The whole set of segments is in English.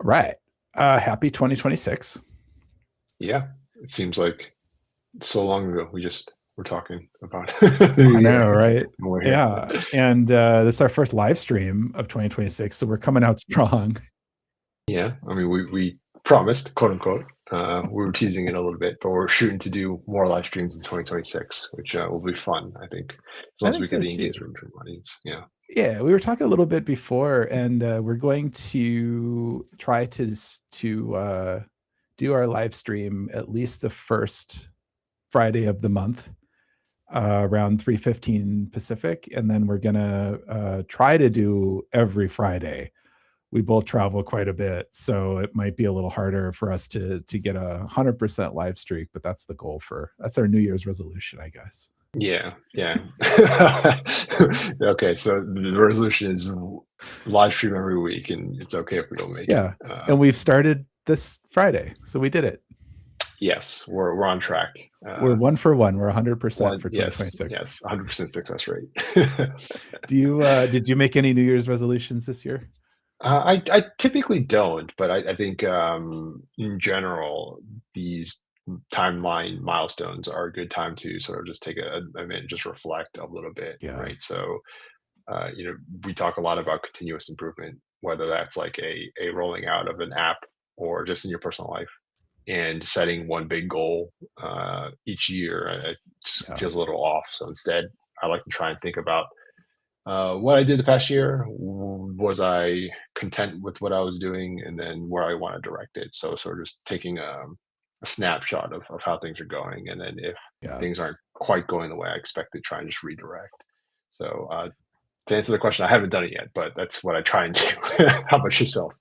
Right. Happy 2026. Yeah, it seems like so long ago. We're talking about the new I know, year. right? And we're here. Yeah. And this is our first live stream of 2026. So we're coming out strong. Yeah, I mean, we promised, quote unquote. We were teasing it a little bit, but we're shooting to do more live streams in 2026, which will be fun, I think, as long I as think we get so the too. engagement from audience. Yeah. Yeah, we were talking a little bit before, and we're going to try to do our live stream at least the first Friday of the month, around 3:15 Pacific, and then we're gonna try to do every Friday. We both travel quite a bit, so it might be a little harder for us to get 100% live streak, but that's the goal that's our New Year's resolution, I guess. Yeah, yeah. Okay, so the resolution is live stream every week, and it's okay if we don't make it. Yeah, and we've started this Friday, so we did it. Yes, we're on track. We're 1 for 1. We're 100% One, for yes, 2026. yes, 100% success rate. Did you make any New Year's resolutions this year? I typically don't, but I think in general, these timeline milestones are a good time to sort of just take a minute, just reflect a little bit, Yeah. right? So, we talk a lot about continuous improvement, whether that's like a rolling out of an app or just in your personal life, and setting one big goal each year. It just Yeah. feels a little off. So instead, I like to try and think about what I did the past year. Was I content with what I was doing, and then where I want to direct it? So sort of just taking a snapshot of how things are going, and then if Yeah. things aren't quite going the way I expected, try and just redirect. So to answer the question, I haven't done it yet, but that's what I try and do. How about yourself?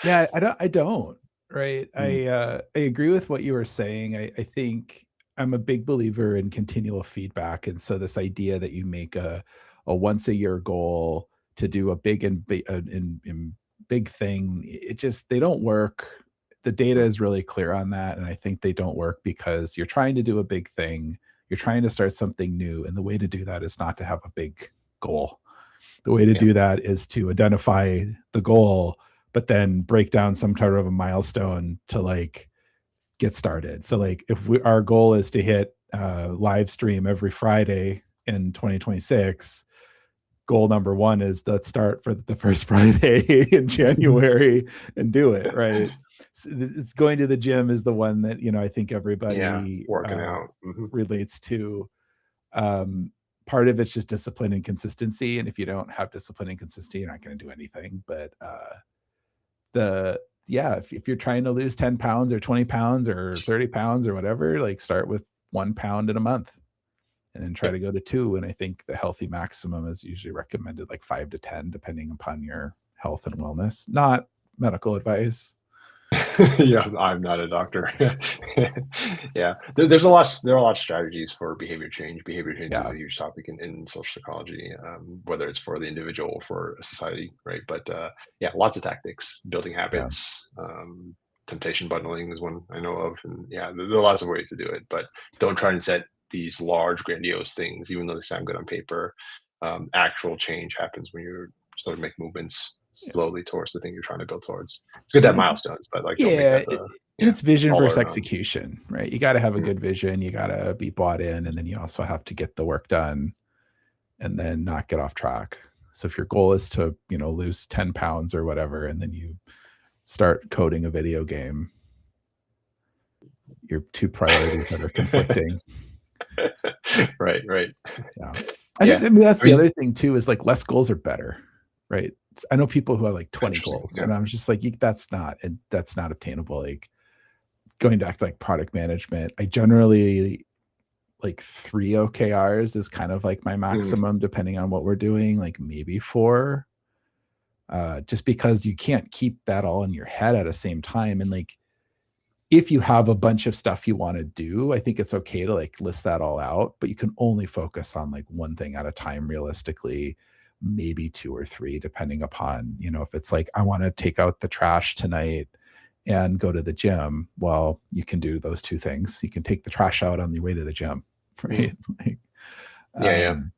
Yeah, I don't, right? Mm, I agree with what you were saying. I think I'm a big believer in continual feedback, and so this idea that you make a once a year goal to do a big and in big thing, it just they don't work. The data mm, is really clear on that, and I think they don't work because you're trying to do a big thing, you're trying to start something new, and the way to do that is not to have a big goal. The way to yeah, do that is to identify the goal, but then break down some kind of a milestone to like get started. So like if our goal is to hit live stream every Friday in 2026, goal number one is let's start for the first Friday in January and do it, right? It's going to the gym is the one that, I think yeah, everybody working out. Hmm. relates to. um, Part of it's just discipline and consistency, and if you don't have discipline and consistency, you're not going to do anything. But the yeah, if you're trying to lose 10 pounds or 20 pounds or 30 pounds or whatever, like start with 1 pound in a month and then try Yeah. to go to two. And I think the healthy maximum is usually recommended like 5 to 10, depending upon your health and wellness. Not medical advice. Yeah, I'm not a doctor. Yeah, there are a lot of strategies for behavior change. Behavior change is Yeah. a huge topic in social psychology, whether it's for the individual or for a society, right? But yeah, lots of tactics, building Yeah. habits. Temptation bundling is one I know of, and yeah, there are lots of ways to do it. But don't try and set these large, grandiose things, even though they sound good on paper. Actual change happens when you sort of make movements slowly towards the thing you're trying to build towards. It's good to have Yeah. milestones, but like don't make Yeah, that the and yeah, it's vision all versus or none. execution, right? You gotta have a Mm, good vision, you gotta be bought in, and then you also have to get the work done and then not get off track. So if your goal is to, lose 10 pounds or whatever, and then you start coding a video game, your two priorities that are conflicting. right, right. Yeah. Yeah. I mean, that's I the mean, other thing too, is like less goals are better, right? I know people who have like 20 interesting. goals, Yeah. and I'm just like, that's not obtainable. Like going back to like product management, I generally like 3 OKRs is kind of like my Mm, maximum depending on what we're doing, like maybe 4, just because you can't keep that all in your head at the same time. And like, if you have a bunch of stuff you want to do, I think it's okay to like list that all out, but you can only focus on like one thing at a time realistically, maybe 2 or 3, depending upon, if it's like, I want to take out the trash tonight and go to the gym. Well, you can do those 2 things. You can take the trash out on your way to the gym, mm. right? Like, Yeah, yeah. um,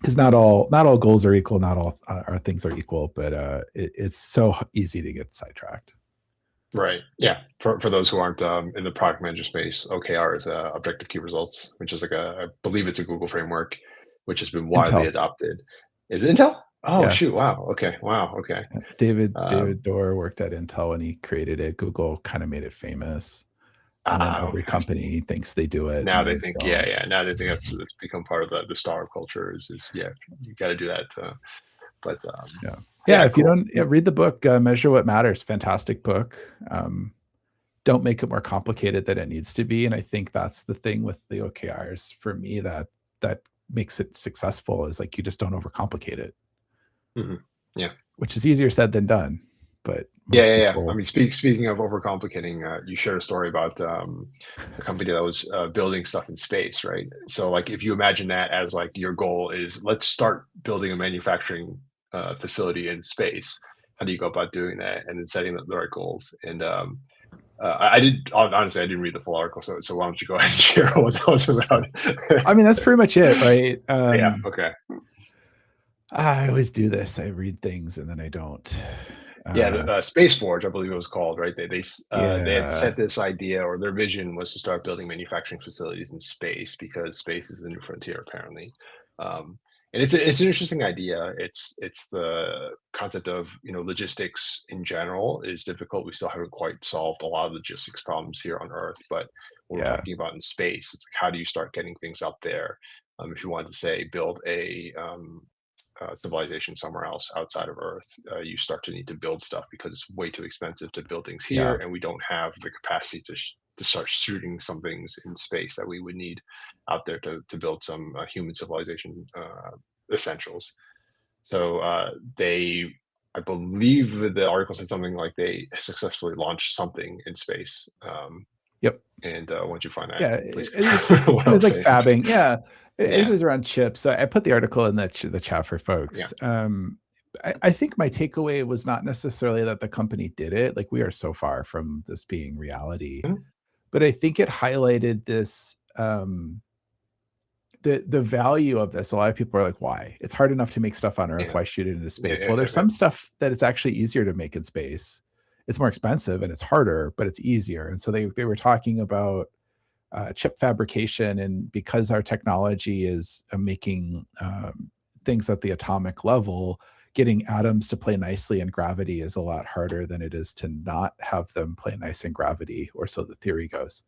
because not all goals are equal, not all our things are equal, but it's so easy to get sidetracked. Right. Yeah. For those who aren't in the product manager space, OKR is objective key results, which is like I believe it's a Google framework, which has been widely Intel, adopted. Is it Intel? Oh yeah. shoot! Wow. Okay. Wow. Okay. David Um, Dorr worked at Intel and he created it. Google kind of made it famous, and then every okay. I see. company thinks they do it, Now and they they think, yeah, don't. yeah. Now they think that's become part of the startup culture. Is yeah, you got to do that. But Yeah, yeah. yeah, If you cool. don't, yeah, read the book, Measure What Matters. Fantastic book. Don't make it more complicated than it needs to be. And I think that's the thing with the OKRs for me that makes it successful is like you just don't overcomplicate it, Hmm. Yeah. which is easier said than done. But Yeah, most yeah, yeah. I people, mean, speaking of overcomplicating, you shared a story about a company that was building stuff in space, right? So, like, if you imagine that as like your goal is, let's start building a manufacturing facility in space. How do you go about doing that, and then setting the right goals? And I did honestly, I didn't read the full article, so why don't you go ahead and share what that was about? I mean, that's pretty much it, right? Yeah. Okay. I always do this. I read things and then I don't. Yeah, Uh, Space Forge, I believe it was called, right? They had yeah, set this idea, or their vision was to start building manufacturing facilities in space because space is the new frontier, apparently. Um, and it's an interesting idea. It's the concept of logistics in general is difficult. We still haven't quite solved a lot of logistics problems here on Earth, but when we're yeah, talking about in space, it's like how do you start getting things up there? If you wanted to say build a civilization somewhere else outside of Earth, you start to need to build stuff because it's way too expensive to build things here, yeah, and we don't have the capacity to start shooting some things in space that we would need out there to build some human civilization essentials. So I believe the article said something like they successfully launched something in space. yep. And once you find that, Yeah, please it was confirm what it I was was like saying. fabbing. Yeah, I think it Yeah, was around chips. So I put the article in the chat for yeah, folks. I think my takeaway was not necessarily that the company did it. Like we are so far from this being reality, mhm, but I think it highlighted this the value of this. A lot of people are like, "Why? It's hard enough to make stuff on Earth. yeah, Why shoot it into yeah, space?" yeah, Well, yeah, there's yeah. some stuff that it's actually easier to make in space. It's more expensive and it's harder, but it's easier. And so they were talking about chip fabrication, and because our technology is making things at the atomic level, getting atoms to play nicely in gravity is a lot harder than it is to not have them play nice in gravity, or so the theory goes.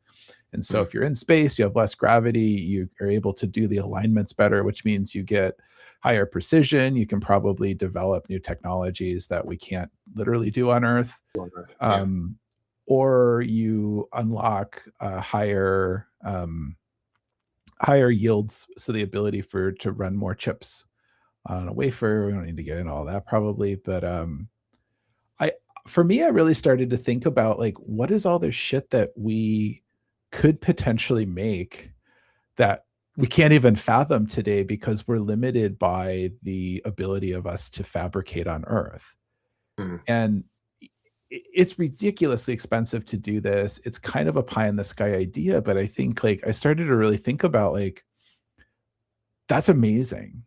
And so Mm, if you're in space, you have less gravity, you are able to do the alignments better, which means you get higher precision. You can probably develop new technologies that we can't literally do on Earth. yeah. Um, or you unlock higher yields, so the ability for to run more chips on a wafer. We don't need to get into all that probably, but I for me, I really started to think about like what is all this shit that we could potentially make that we can't even fathom today because we're limited by the ability of us to fabricate on Earth. Mhm. And it's ridiculously expensive to do this. It's kind of a pie in the sky idea, but I think like I started to really think about like that's amazing.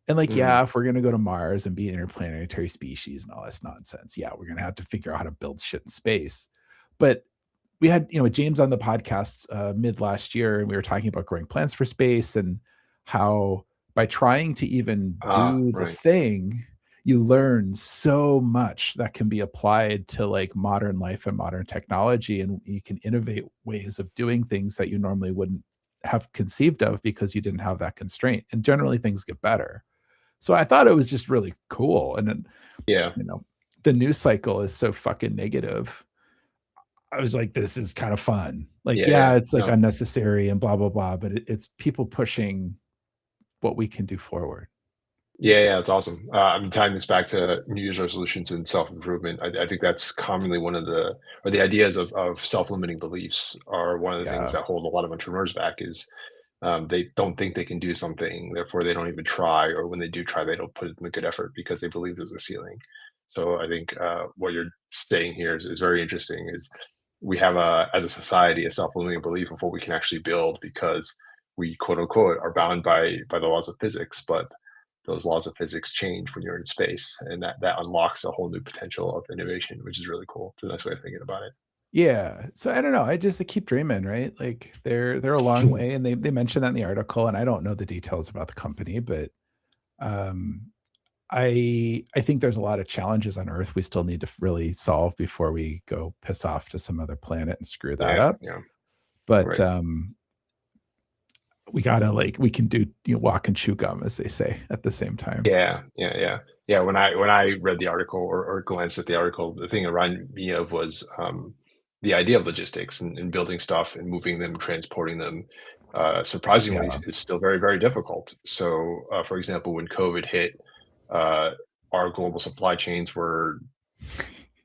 And like, Mhm. yeah, if we're gonna go to Mars and be interplanetary species and all this nonsense, yeah, we're gonna have to figure out how to build shit in space. But we had, James on the podcast mid last year, and we were talking about growing plans for space and how by trying to even Ah, do the right. thing, you learn so much that can be applied to like modern life and modern technology. And you can innovate ways of doing things that you normally wouldn't have conceived of because you didn't have that constraint. And generally things get better. So I thought it was just really cool. And then, Yeah. you know, the news cycle is so fucking negative. I was like, this is kind of fun. Like, Yeah, yeah, yeah. it's like No. unnecessary and blah, blah, blah, but it's people pushing what we can do forward. Yeah, yeah, it's awesome. I'm tying this back to New Year's resolutions and self-improvement. I think that's commonly one of the ideas of self-limiting beliefs are one of the things Yeah. that hold a lot of entrepreneurs back is they don't think they can do something, therefore they don't even try, or when they do try, they don't put in the good effort because they believe there's a ceiling. So I think what you're saying here is very interesting. Is we have as a society a self-limiting belief of what we can actually build because we quote unquote are bound by the laws of physics, but those laws of physics change when you're in space, and that unlocks a whole new potential of innovation, which is really cool. It's a nice way of thinking about it. Yeah. So I don't know. I keep dreaming, right? Like they're a long way, and they mentioned that in the article, and I don't know the details about the company, but um I think there's a lot of challenges on Earth we still need to really solve before we go piss off to some other planet and screw that Yeah, up. yeah, But right. we gotta like we can do walk and chew gum, as they say, at the same time. Yeah, yeah, yeah, yeah. When I read the article or glanced at the article, the thing it reminded me of was the idea of logistics and building stuff and moving them, transporting them. Surprisingly, Yeah. is still very, very difficult. So, for example, when COVID hit, uh, our global supply chains were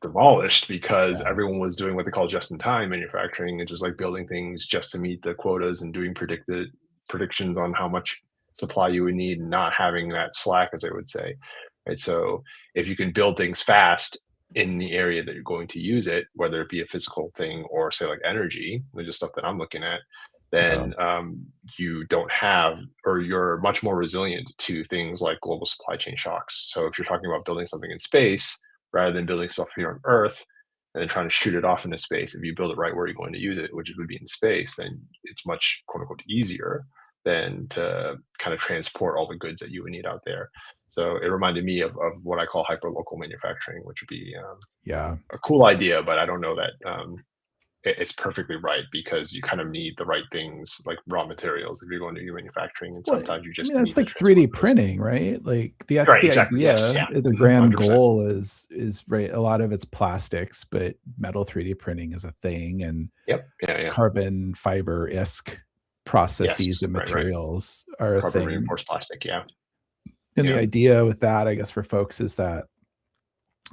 demolished because Yeah. everyone was doing what they call just-in-time manufacturing and just like building things just to meet the quotas and doing predicted predictions on how much supply you would need and not having that slack, as I would say. Right. So if you can build things fast in the area that you're going to use it, whether it be a physical thing or say like energy, which is stuff that I'm looking at, Yeah. then you don't have, or you're much more resilient to things like global supply chain shocks. So if you're talking about building something in space, rather than building stuff here on Earth and then trying to shoot it off into space. If you build it right where you're going to use it, which would be in space, then it's much quote unquote easier than to kind of transport all the goods that you would need out there. So it reminded me of what I call hyper local manufacturing, which would be Yeah. a cool idea, but I don't know that it's perfectly right because you kind of need the right things like raw materials if you're going to do manufacturing, and Well, sometimes you I mean, just that's need to like transport 3D those. printing, right? Like that's Right, the exactly. Yes, idea. yeah, The mhm, grand 100%. goal is right. A lot of it's plastics, but metal 3D printing is a thing, and Yep, yeah, yeah, carbon fiber-esque yes, processes and right, right. materials are a Carbon thing. reinforced plastic, yeah, And the yeah, idea with that, I guess, for folks is that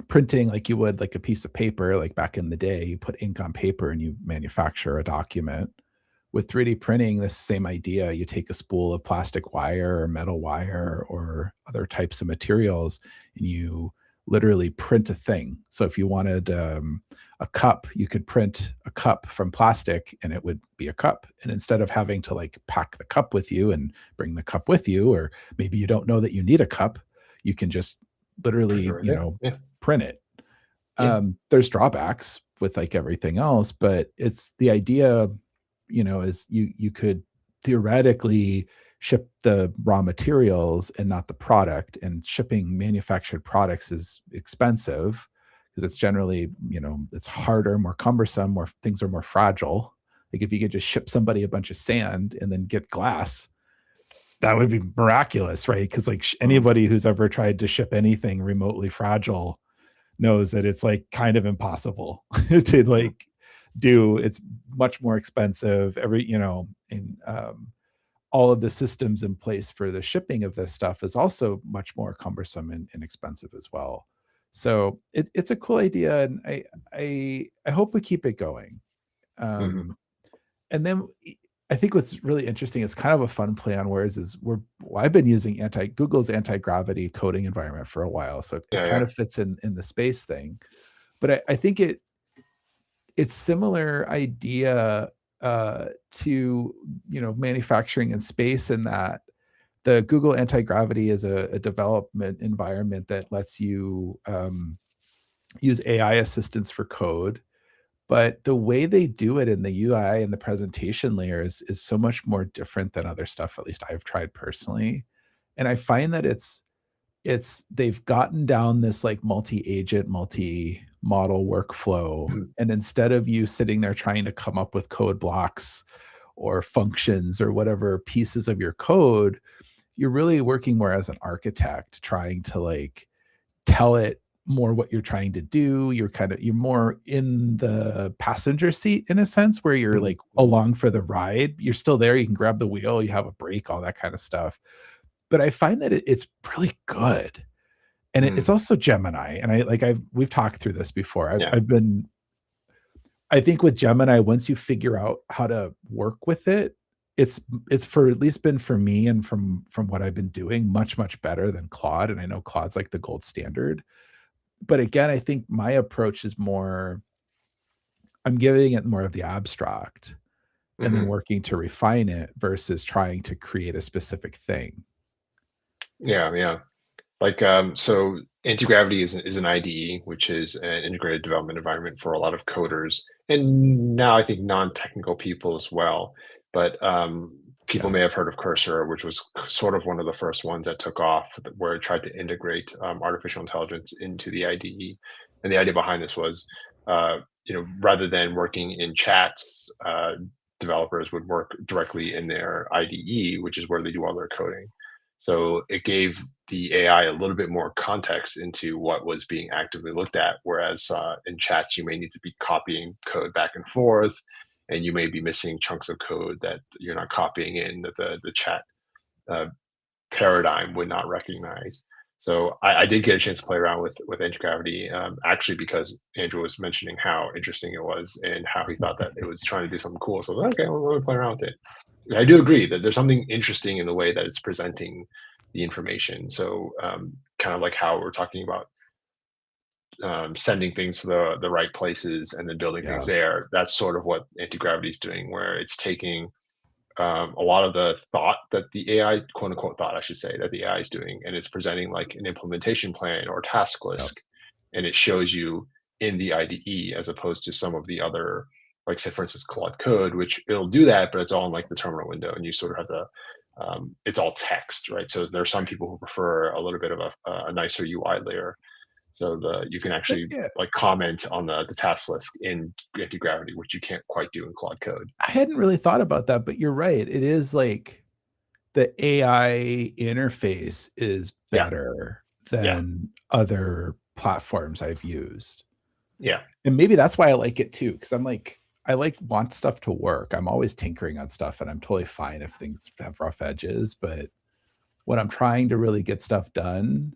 printing like you would like a piece of paper, like back in the day, you put ink on paper and you manufacture a document. With 3D printing, this same idea, you take a spool of plastic wire or metal wire or other types of materials, and you literally print a thing. So if you wanted a cup, you could print a cup from plastic and it would be a cup. And instead of having to like pack the cup with you and bring the cup with you, or maybe you don't know that you need a cup, you can just print it literally, right there, yeah, print it. yeah, There's drawbacks with like everything else, but it's the idea, is you could theoretically ship the raw materials and not the product, and shipping manufactured products is expensive because it's generally, it's harder, more cumbersome, more things are more fragile. Like if you could just ship somebody a bunch of sand and then get glass, that would be miraculous, right? Because like mhm, anybody who's ever tried to ship anything remotely fragile knows that it's like kind of impossible to mhm, like do. It's much more expensive and all of the systems in place for the shipping of this stuff is also much more cumbersome and expensive as well. So it's a cool idea, and I hope we keep it going. mhm, um and then I think what's really interesting, it's kind of a fun play on words, is I've been using Google's anti-gravity coding environment for a while, so it yeah, kind yeah, of fits in the space thing. But I think it's similar idea to manufacturing in space, in that the Google anti-gravity is a development environment that lets you use AI assistance for code. But the way they do it in the UI and the presentation layer is so much more different than other stuff, at least I've tried personally. And I find that they've gotten down this like multi-agent, multi-model workflow. mhm, And instead of you sitting there trying to come up with code blocks or functions or whatever pieces of your code, you're really working more as an architect, trying to like tell it more what you're trying to do. You're more in the passenger seat in a sense, where you're mhm, like mhm, along for the ride. You're still there, you can grab the wheel, you have a break, all that kind of stuff. But I find that it's really good. And it's mhm, also Gemini. And we've talked through this before. yeah, I think with Gemini, once you figure out how to work with it, it's for at least been for me, and from what I've been doing, much, much better than Claude. And I know Claude's like the gold standard. But again, I think my approach is more, I'm giving it more of the abstract and then mhm. working to refine it versus trying to create a specific thing. Yeah. Like, so Antigravity is an IDE, which is an integrated development environment for a lot of coders, and now I think non-technical people as well. But people Yeah. may have heard of Cursor, which was sort of one of the first ones that took off, where it tried to integrate artificial intelligence into the IDE. And the idea behind this was, rather than working in chats, developers would work directly in their IDE, which is where they do all their coding. So it gave the AI a little bit more context into what was being actively looked at. Whereas in chats, you may need to be copying code back and forth, and you may be missing chunks of code that you're not copying in that the chat uh, paradigm would not recognize. So I did get a chance to play around with Antigravity, actually because Andrew was mentioning how interesting it was and how he thought that it was trying to do something cool. So I was like, okay, well, let me play around with it. And I do agree that there's something interesting in the way that it's presenting the information. So kind of like how we're talking about sending things to the right places and then building things Yeah. there. That's sort of what Antigravity is doing, where it's taking a lot of the thought that the AI, quote unquote thought, I should say, that the AI is doing, and it's presenting like an implementation plan or task Yeah. list, and it shows you in the IDE as opposed to some of the other, like say for instance, Claude Code, which it'll do that, but it's all in like the terminal window, and you sort of have to. It's all text, right? So there are some people who prefer a little bit of a nicer UI layer, so you can actually Yeah. like comment on the task list in Antigravity, which you can't quite do in Claude Code. I hadn't really thought about that, but you're right. It is like the AI interface is Yeah, better yeah, than other platforms I've used. yeah. And maybe that's why I like it too, because I'm like, I like want stuff to work. I'm always tinkering on stuff and I'm totally fine if things have rough edges. But when I'm trying to really get stuff done,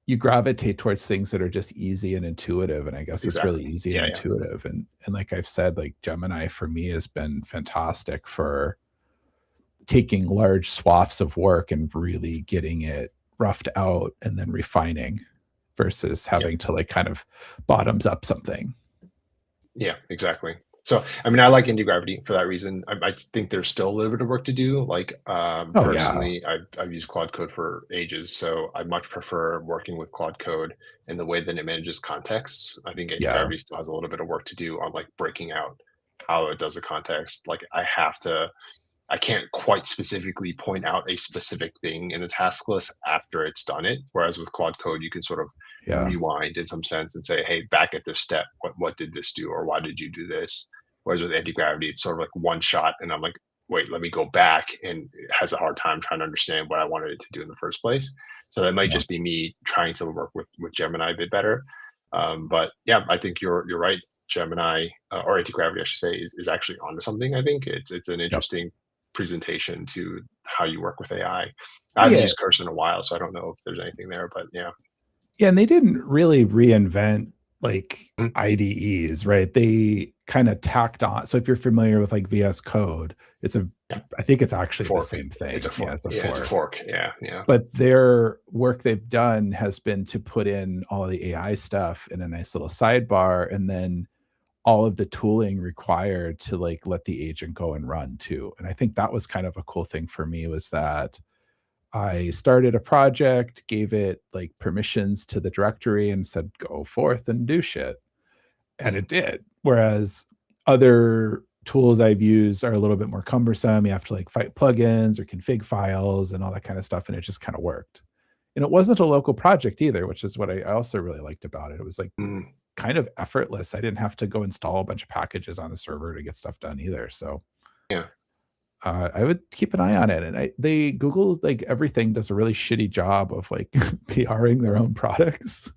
you gravitate towards things that are just easy and intuitive. And I guess it's really Exactly. easy and Yeah, yeah. intuitive. And like I've said, like Gemini for me has been fantastic for taking large swaths of work and really getting it roughed out and then refining versus Yep. having to like kind of bottoms up something. Yeah, exactly. So, I mean, I like Antigravity for that reason. I think there's still a little bit of work to do. Like, Oh yeah. personally, I've used Claude Code for ages, so I much prefer working with Claude Code and the way that it manages contexts. I think Yeah. Antigravity still has a little bit of work to do on like breaking out how it does the context. Like, I can't quite specifically point out a specific thing in a task list after it's done it. Whereas with Claude Code, you can sort of Yeah. rewind in some sense and say, hey, back at this step, what did this do? Or why did you do this? Whereas with anti-gravity, it's sort of like one shot. And I'm like, wait, let me go back. And it has a hard time trying to understand what I wanted it to do in the first place. So that might Yeah. just be me trying to work with Gemini a bit better. But yeah, I think you're right. Gemini or anti-gravity, I should say, is actually onto something. I think it's an Yep. interesting presentation to how you work with AI. I haven't Yeah. used Cursor in a while, so I don't know if there's anything there, but yeah. Yeah. And they didn't really reinvent like Mhm. IDEs, right? They kind of tacked on. So if you're familiar with like VS Code, it's a, Yeah. I think it's actually the Fork. same It's a thing. Yeah. fork. It's a Yeah, it's a fork. fork. Yeah, yeah. But their work they've done has been to put in all of the AI stuff in a nice little sidebar and then all of the tooling required to like let the agent go and run too. And I think that was kind of a cool thing for me was that I started a project, gave it like permissions to the directory and said, go forth and do shit. And Mhm. it did. Whereas other tools I've used are a little bit more cumbersome. You have to like fight plugins or config files and all that kind of stuff. And it just kind of worked. And it wasn't a local project either, which is what I also really liked about it. It was like Mhm. kind of effortless. I didn't have to go install a bunch of packages on the server to get stuff done either. So Yeah. I would keep an eye on it. And Google like everything does a really shitty job of like PRing their own products.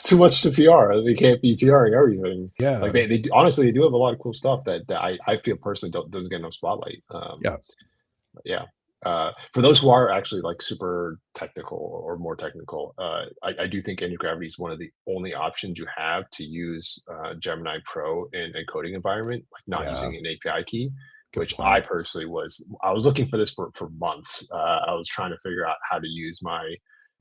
Too much to PR. They can't be PRing everything. Like Yeah. honestly they do have a lot of cool stuff that I feel personally doesn't get enough spotlight. Yeah. But yeah. For those who are actually like super technical or more technical, I do think Antigravity is one of the only options you have to use Gemini Pro in a coding environment, like not Yeah. using an API key, Good which I point. personally I was looking for this for months. I was trying to figure out how to use my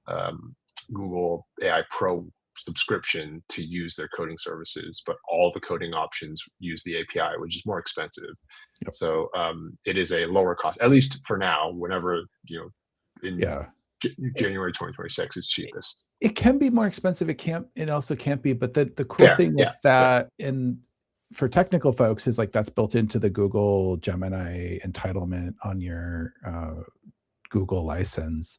um, Google AI Pro subscription to use their coding services, but all the coding options use the API, which is more expensive. Yep. So it is a lower cost, at least for now. Whenever in Yeah. January 2026 is cheapest. It can be more expensive. It also can't be. But the cool Fair, thing with yeah, that, and for technical folks, is like that's built into the Google Gemini entitlement on your Google license.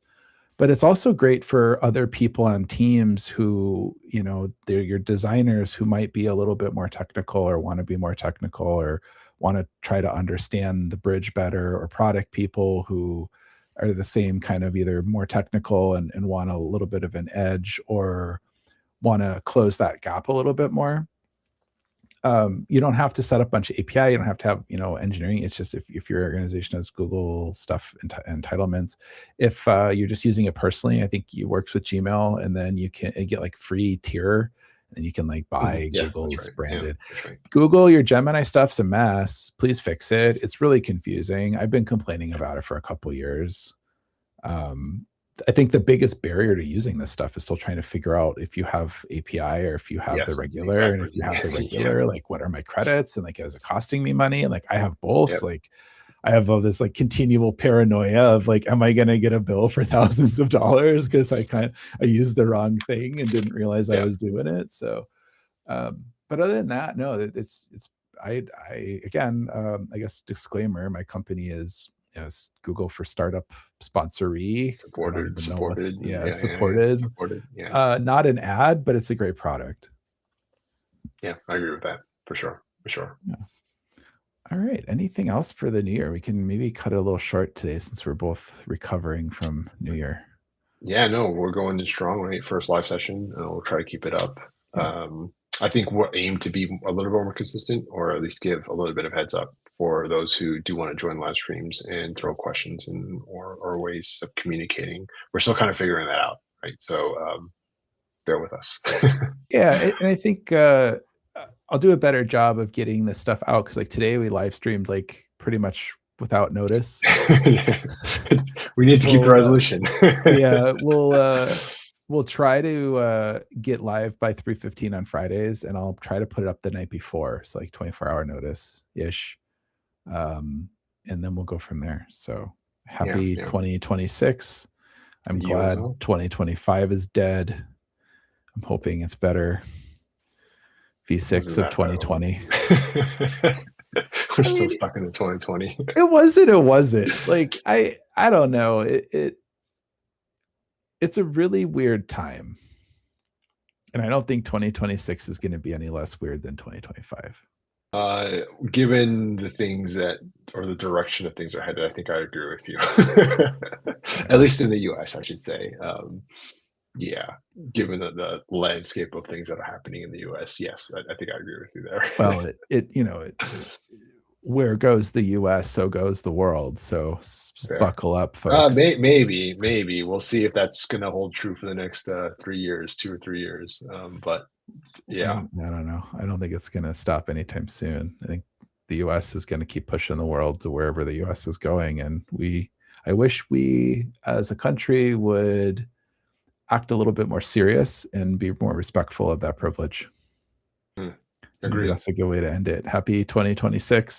But it's also great for other people on teams who, they're your designers who might be a little bit more technical or want to be more technical or want to try to understand the bridge better, or product people who are the same kind of either more technical and want a little bit of an edge or want to close that gap a little bit more. You don't have to set up a bunch of API. You don't have to have, engineering. It's just if your organization has Google stuff entitlements, if you're just using it personally, I think it works with Gmail, and then you can get like free tier, and you can like buy Yeah, Google's right. branded. Yeah, that's right. Google, your Gemini stuff's a mess. Please fix it. It's really confusing. I've been complaining about it for a couple years. I think the biggest barrier to using this stuff is still trying to figure out if you have API or if you have the Yes, regular. And if you have the regular, like what are my credits, and like is it costing me money? And like I have both. Yep. Like I have all this like continual paranoia of like, am I gonna get a bill for thousands of dollars because I used the wrong thing and didn't realize I was doing it. So but other than that, no, it's I again, I guess disclaimer, my company is Google for Startup sponsoree. Supported. Supported. Yeah. Not an ad, but it's a great product. Yeah, I agree with that for sure. Yeah. All right. Anything else for the new year? We can maybe cut it a little short today since we're both recovering from New Year. Yeah, no, we're going in strong, right? First live session, and we'll try to keep it up. Yeah. I think we'll aim to be a little bit more consistent, or at least give a little bit of heads up for those who do want to join live streams and throw questions and or ways of communicating. We're still kind of figuring that out, right? So bear with us. Yeah, and I think I'll do a better job of getting this stuff out, because like today we live streamed like pretty much without notice. We need to keep the resolution. Yeah, we'll try to get live by 3:15 on Fridays, and I'll try to put it up the night before, so like 24-hour notice ish, and then we'll go from there. So happy 2026. I'm glad 2025 is dead. I'm hoping it's better. V6 of 2020. We're still stuck in the 2020. It wasn't. Like I don't know. It's a really weird time. And I don't think 2026 is going to be any less weird than 2025. Given the things that, or the direction of things are headed, I think I agree with you. At least in the US, I should say. Yeah, given the landscape of things that are happening in the US, yes, I think I agree with you there. Well, where goes the US, so goes the world. So buckle up, folks. Maybe we'll see if that's going to hold true for the next 3 years, 2 or 3 years. But yeah, I don't know. I don't think it's going to stop anytime soon. I think the US is going to keep pushing the world to wherever the US is going, and I wish we as a country would act a little bit more serious and be more respectful of that privilege. Agreed. That's a good way to end it. Happy 2026.